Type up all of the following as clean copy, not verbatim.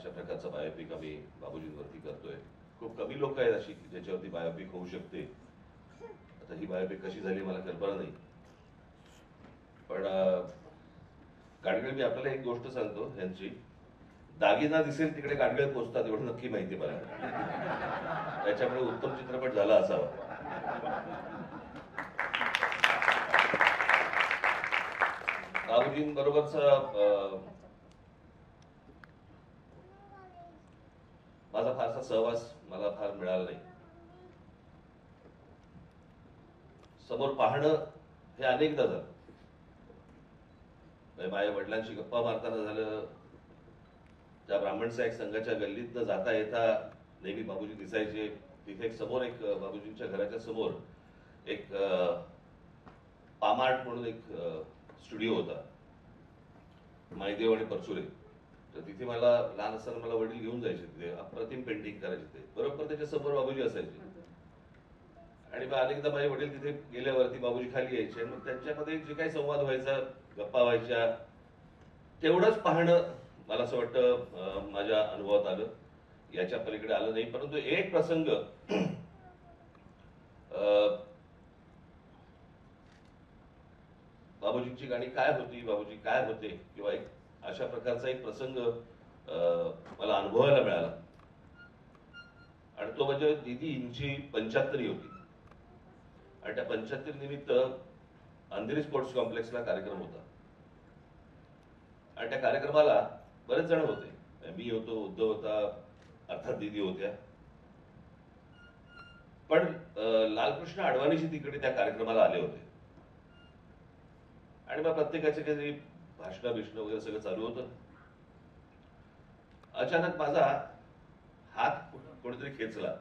अशा प्रकारचा बायोपिक आम्ही बाबूजींवरती करतोय. खूप कमी लोक आहेत अशी की ज्याच्यावरती बायोपिक होऊ शकते. आता ही बायोपिक कशी झाली मला कल्पना नाही, पण गाडगीळ मी आपल्याला एक गोष्ट सांगतो, यांची दागिना दिसेल तिकडे गाडगीळ पोचतात एवढं नक्की माहिती मला. त्याच्यामुळे उत्तम चित्रपट झाला असावा. बाबूजींबरोबरचा माझा फारसा सहवास मला फार मिळाला नाही. समोर पाहणं हे अनेकदा झालं. माझ्या वडिलांशी गप्पा मारताना झालं, त्या ब्राह्मण सहाय्यक संघाच्या गल्लीतनं जाता येता नेहमी बाबूजी दिसायचे. तिथे एक समोर एक बाबूजींच्या घराच्या समोर एक पामार्ट म्हणून एक स्टुडिओ होता, मायदेव आणि परचुरे. तर तिथे मला लहान असताना मला वडील घेऊन जायचे. तिथे अप्रतिम पेंटिंग करायचे. ते बरोबर त्याच्या समोर बाबूजी असायचे. आणि मग अनेकदा माझे वडील तिथे गेल्यावरती बाबूजी खाली यायचे. मग त्यांच्यामध्ये जे काही संवाद व्हायचा, गप्पा व्हायच्या, तेवढंच पाहणं मला असं वाटतं माझ्या अनुभवात आलं. याच्या पलीकडे आलं नाही. परंतु एक प्रसंग बाबूजींची गाणी काय होती, बाबूजी काय होते, किंवा एक अशा प्रकारचा एक प्रसंग मला अनुभवायला मिळाला. आणि तो म्हणजे दीदींची 75वी होती. आणि त्या 75 निमित्त अंधेरी स्पोर्ट्स कॉम्प्लेक्सला कार्यक्रम होता. आणि त्या कार्यक्रमाला बरेच जण होते. मी होतो, उद्धव होता, अर्थात दीदी होत्या. पण लालकृष्ण अडवाणीजी तिकडे त्या कार्यक्रमाला आले होते. आणि मग प्रत्येकाचे काहीतरी भाषण बिष्ण वगैरे सगळं चालू होतं. अचानक माझा हात कोणीतरी खेचला.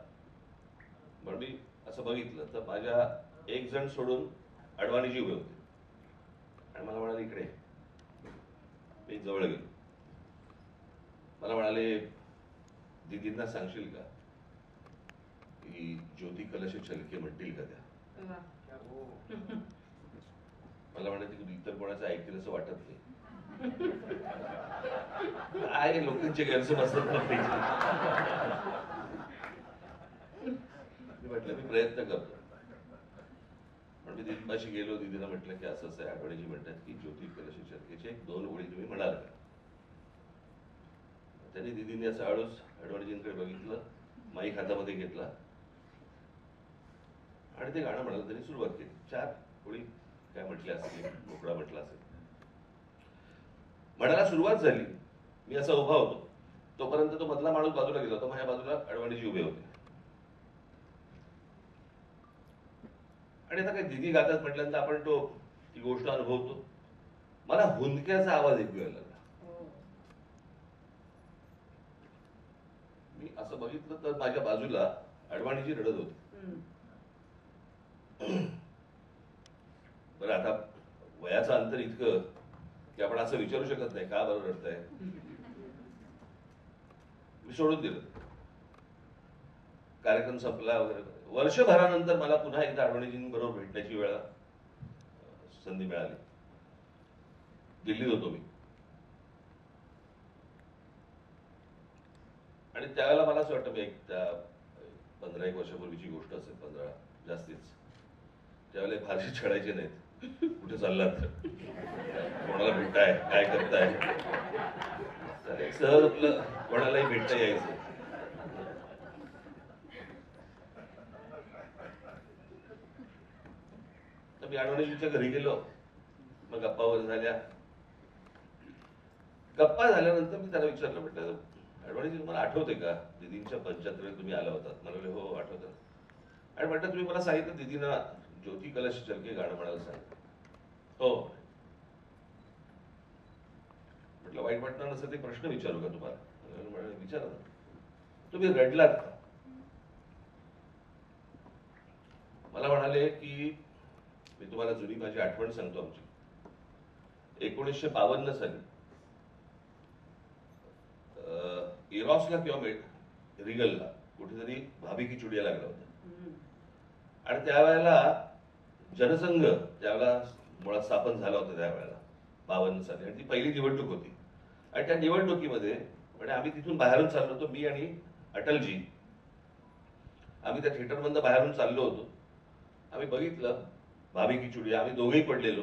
पण मी असं बघितलं तर माझ्या एक जण सोडून अडवाणीजी उभे होते. आणि मला म्हणाले इकडे. मी जवळ गेलो. मला म्हणाले, दीदींना सांगशील का की ज्योती कलश छलके म्हणतील का त्या? मला म्हणायचं की इतर कोणाचं ऐकतील असं वाटत नाही. काय लोकांचे गैरसमज असतात. मी म्हटलं मी प्रयत्न करतो. पण मी दीदींपाशी गेलो. दीदीला म्हटलं की असं आहे. आठवणीजी म्हणतात की ज्योती कलश छलकेचे 2 ओळी तुम्ही म्हणाल का? त्यांनी दीदींनी असं हळूच अडवाणीजींकडे बघितलं, माईक हातामध्ये घेतला आणि ते गाणं म्हणायला त्यांनी सुरुवात केली. 4 ओळी काय म्हटल्या असेल, मोकळा म्हटला असेल. म्हणायला सुरुवात झाली. मी असा उभा होतो. तोपर्यंत तो मधला माणूस बाजूला गेला होता. माझ्या बाजूला अडवाणीजी उभे होते. आणि आता काय दीदी गातात म्हटल्यानंतर आपण ती गोष्ट अनुभवतो. मला हुंदक्याचा आवाज ऐकू यायला लागला. मी असं बघितलं तर माझ्या बाजूला अडवाणीजी रडत होते. बरं, आता वयाचं अंतर इतकं की आपण असं विचारू शकत नाही का बरं रडताय. मी सोडून दिलं. कार्यक्रम संपला वगैरे. वर्षभरानंतर मला पुन्हा एकदा अडवाणीजींबरोबर भेटण्याची वेळा संधी मिळाली. दिल्लीत होतो मी. आणि त्यावेळेला मला असं वाटतं, मी एक त्या 15 वर्षापूर्वीची गोष्ट असेल, 15 जास्तीच. त्यावेळेला फारशी छळायचे नाहीत. कुठे चाललात, कोणाला भेटताय, काय करताय, सहज आपलं कोणालाही भेटता यायचं. तर मी अडवाणीजींच्या घरी गेलो. मग गप्पा वगैरे झाल्या. गप्पा झाल्यानंतर मी त्याला विचारलं, म्हटलं अडवाणीजी तुम्हाला आठवते का दीदींच्या 75 तुम्ही आला होतात? मला बोलले हो आठवतं. आणि म्हटलं तुम्ही मला सांगितलं दीदींना ज्योती कलश छलके गाणं म्हणायला सांगितलं. हो. म्हटलं वाईट वाटणार नसेल ते प्रश्न विचारू का तुम्हाला? विचारा ना. तुम्ही रडलात का? मला म्हणाले की मी तुम्हाला जुनी माझी आठवण सांगतो आमची. 1952 साली इरॉसला किंवा रिगलला कुठेतरी भाभी की चुडिया लागला होता. आणि त्यावेळेला जनसंघ त्यावेळेला मुळात स्थापन झाला होता त्यावेळेला 52 साली. आणि ती पहिली निवडणूक होती. आणि त्या निवडणुकीमध्ये म्हणजे आम्ही तिथून बाहेरून चाललो होतो, मी आणि अटलजी. आम्ही त्या थिएटरमधनं बाहेरून चाललो होतो. आम्ही बघितलं भाभी की चुडिया, आम्ही दोघेही पडलेलो.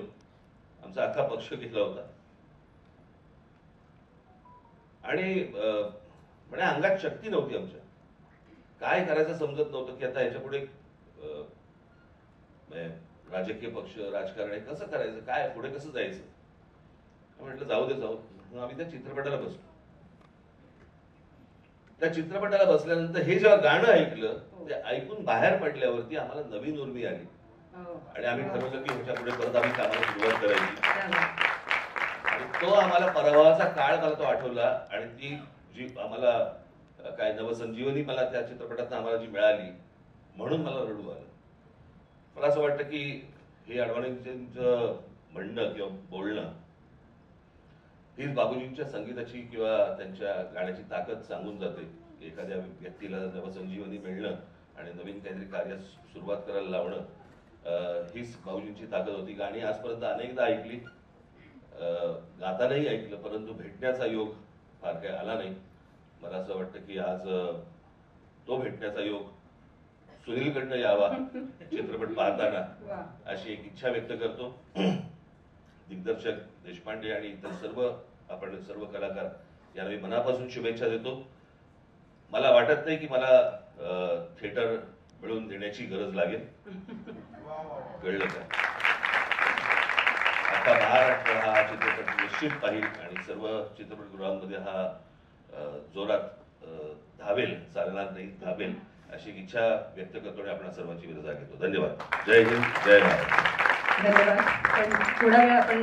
आमचा अख्खा पक्ष घेतला होता आणि म्हणजे अंगात शक्ती नव्हती आमच्या. काय करायचं समजत नव्हतं की आता याच्यापुढे राजकीय पक्ष, राजकारण आहे, कसं करायचं, काय पुढे कसं जायचं. म्हटलं जाऊ दे जाऊ. मग आम्ही त्या चित्रपटाला बसलो. त्या चित्रपटाला बसल्यानंतर हे जेव्हा गाणं ऐकलं, ते ऐकून बाहेर पडल्यावरती आम्हाला नवीन उर्मी आली आणि आम्ही ठरवलं की ह्याच्या पुढे परत आम्ही कामाला सुरुवात करायची. आणि तो आम्हाला पराभवाचा काळ मला तो आठवला. आणि ती जी आम्हाला काय नवसंजीवनी मला त्या चित्रपटात आम्हाला जी मिळाली, म्हणून मला रडू आलं. मला असं वाटतं की हे अडवाणींचं म्हणणं किंवा बोलणं हीच बाबूजींच्या संगीताची किंवा त्यांच्या गाण्याची ताकद सांगून जाते. एखाद्या व्यक्तीला नवसंजीवनी मिळणं आणि नवीन काहीतरी कार्य सुरुवात करायला लावणं, हीच बाबूजींची ताकद होती. गाणी आजपर्यंत अनेकदा ऐकली, गातानाही ऐकलं, परंतु भेटण्याचा योग फार काही आला नाही. मला असं वाटतं की आज तो भेटण्याचा योग सुनीलकडनं यावा चित्रपट पाहताना, अशी एक इच्छा व्यक्त करतो. दिग्दर्शक देशपांडे आणि इतर आपण सर्व कलाकार यांना मी मनापासून शुभेच्छा देतो. मला वाटत नाही की मला थिएटर मिळवून देण्याची गरज लागेल. कळलं का? आता महाराष्ट्र हा चित्रपट निश्चित पाहिल आणि सर्व चित्रपटगृहांमध्ये हा जोरात धावेल, चालणार नाही, धावेल, अशी इच्छा व्यक्त करतो आणि आपण सर्वांची विरजा घेतो. धन्यवाद. जय हिंद, जय महाराष्ट्र. धन्यवाद. थोडा वेळ आपण